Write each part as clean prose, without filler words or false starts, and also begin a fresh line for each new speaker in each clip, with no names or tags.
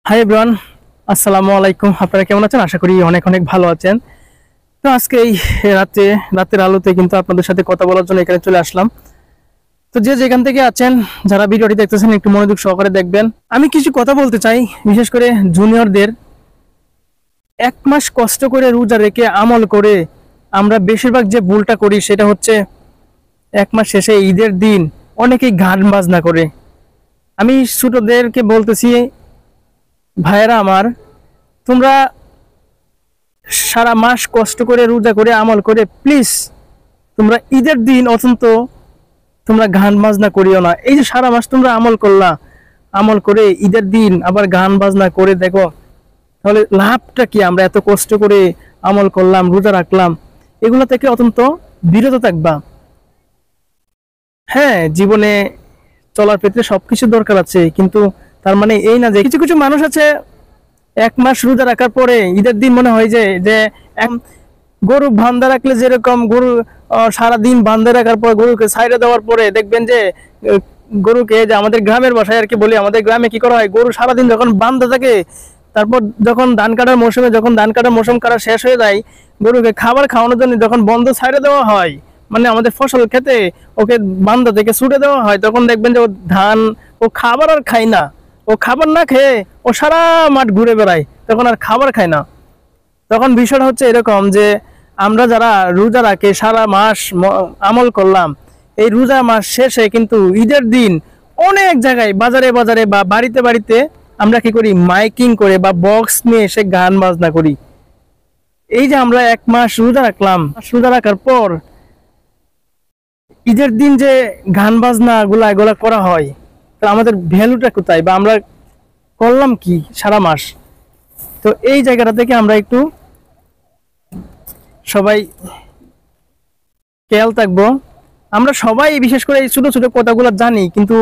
Hi everyone, আসসালামু আলাইকুম। আপনারা কেমন আছেন? আশা করি অনেক অনেক ভালো আছেন। তো আজকে এই রাতের আলোতে কিন্তু আপনাদের সাথে কথা বলার জন্য এখানে চলে আসলাম। তো যে যেখান থেকে আছেন, যারা ভিডিওটি দেখতেছেন, একটু মনোযোগ সহকারে দেখবেন। আমি কিছু কথা বলতে চাই, বিশেষ করে জুনিয়রদের। 1 মাস কষ্ট করে রোজা রেখে আমল করে আমরা বেশিরভাগ যে ভুলটা করি সেটা হচ্ছে 1 মাস শেষে ঈদের দিন অনেকেই গান বাজনা করে। আমি ছোটদেরকে বলতেছি, ভাইয়েরা আমার, তোমরা সারা মাস কষ্ট করে রোজা করে আমল করে প্লিজ তোমরা ঈদের দিন অত্যন্ত তোমরা গান বাজনা করিও না। এই যে সারা মাস তোমরা আমল করলা, আমল করে ঈদের দিন আবার গান বাজনা করে দেখো, তাহলে লাভটা কি? আমরা এত কষ্ট করে আমল করলাম, রোজা রাখলাম, এগুলো থেকে অত্যন্ত বিরত থাকবা। হ্যাঁ, জীবনে চলার ক্ষেত্রে সবকিছু দরকার আছে, কিন্তু তার মানে এই না যে কিছু কিছু মানুষ আছে 1 মাস রোজা রাখার পরে ঈদের দিন মনে হয় যে গরু বান্ধা রাখলে যেরকম গরু সারাদিন বান্ধা রাখার পর গরুকে ছাইড়ে দেওয়ার পরে দেখবেন যে গরুকে, যে আমাদের গ্রামের ভাষায় আর কি বলি, আমাদের গ্রামে কি করা হয়, গরু সারাদিন যখন বান্ধা থাকে, তারপর যখন ধান কাটার মৌসুম কাটা শেষ হয়ে যায়, গরুকে খাবার খাওয়ানোর জন্য যখন বন্ধ ছাইড়ে দেওয়া হয়, মানে আমাদের ফসল খেতে ওকে বান্ধা থেকে ছুটে দেওয়া হয়, তখন দেখবেন যে ও ধান, ও খাবার আর খায় না। ও খাবার না খেয়ে ও সারা মাঠ ঘুরে বেড়ায়, তখন আর খাবার খায় না। তখন বিষয়টা হচ্ছে এরকম যে আমরা যারা রোজা রাখে সারা মাস আমল করলাম, এই রোজা মাস শেষে কিন্তু ঈদের দিন অনেক জায়গায় বাজারে বাজারে বা বাড়িতে বাড়িতে আমরা কি করি, মাইকিং করে বা বক্স নিয়ে এসে গান বাজনা করি। এই যে আমরা 1 মাস রোজা রাখলাম, রোজা রাখার পর ঈদের দিন যে গান বাজনা এগুলা করা হয়, তো আমাদের ভ্যালুটা কোথায়, বা আমরা করলাম কি সারা মাস? তো এই জায়গাটা থেকে আমরা একটু সবাই খেয়াল থাকবো। আমরা সবাই বিশেষ করে এই ছোট ছোট কথাগুলো জানি, কিন্তু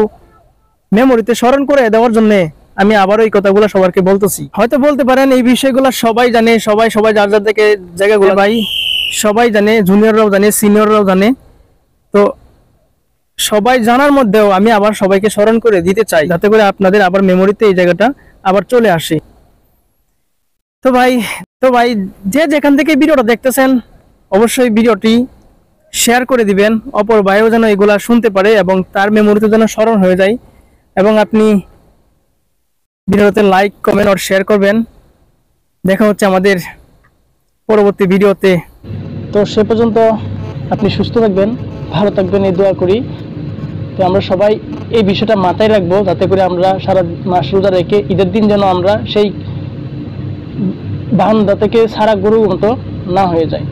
মেমোরিতে স্মরণ করে দেওয়ার জন্য আমি আবারও এই কথাগুলো সবাইকে বলতেছি। হয়তো বলতে পারেন এই বিষয়গুলো সবাই জানে, সবাই যার যার থেকে জায়গাগুলো, ভাই সবাই জানে, জুনিয়ররাও জানে, সিনিয়ররাও জানে। তো সবাই জানার মধ্যেও আমি আবার সবাইকে স্মরণ করে দিতে চাই, যাতে করে আপনাদের আবার মেমোরিতে এই জায়গাটা আবার চলে আসে। তো ভাই যে যেখান থেকে ভিডিওটা দেখতেছেন, অবশ্যই ভিডিওটি শেয়ার করে দিবেন, অপর ভাইও যেন এগুলা শুনতে পারে এবং তার মেমোরিতে যেন স্মরণ হয়ে যায়। এবং আপনি ভিডিওতে লাইক, কমেন্ট আর শেয়ার করবেন। দেখা হচ্ছে আমাদের পরবর্তী ভিডিওতে। তো সে পর্যন্ত আপনি সুস্থ থাকবেন, ভালো থাকবেন, এই দোয়া করি। তো আমরা সবাই এই বিষয়টা মাথায় রাখবো, যাতে করে আমরা সারা মাস রোজা রেখে ঈদের দিন যেন আমরা সেই বান্দা থেকে সারা গরুর মতো না হয়ে যায়।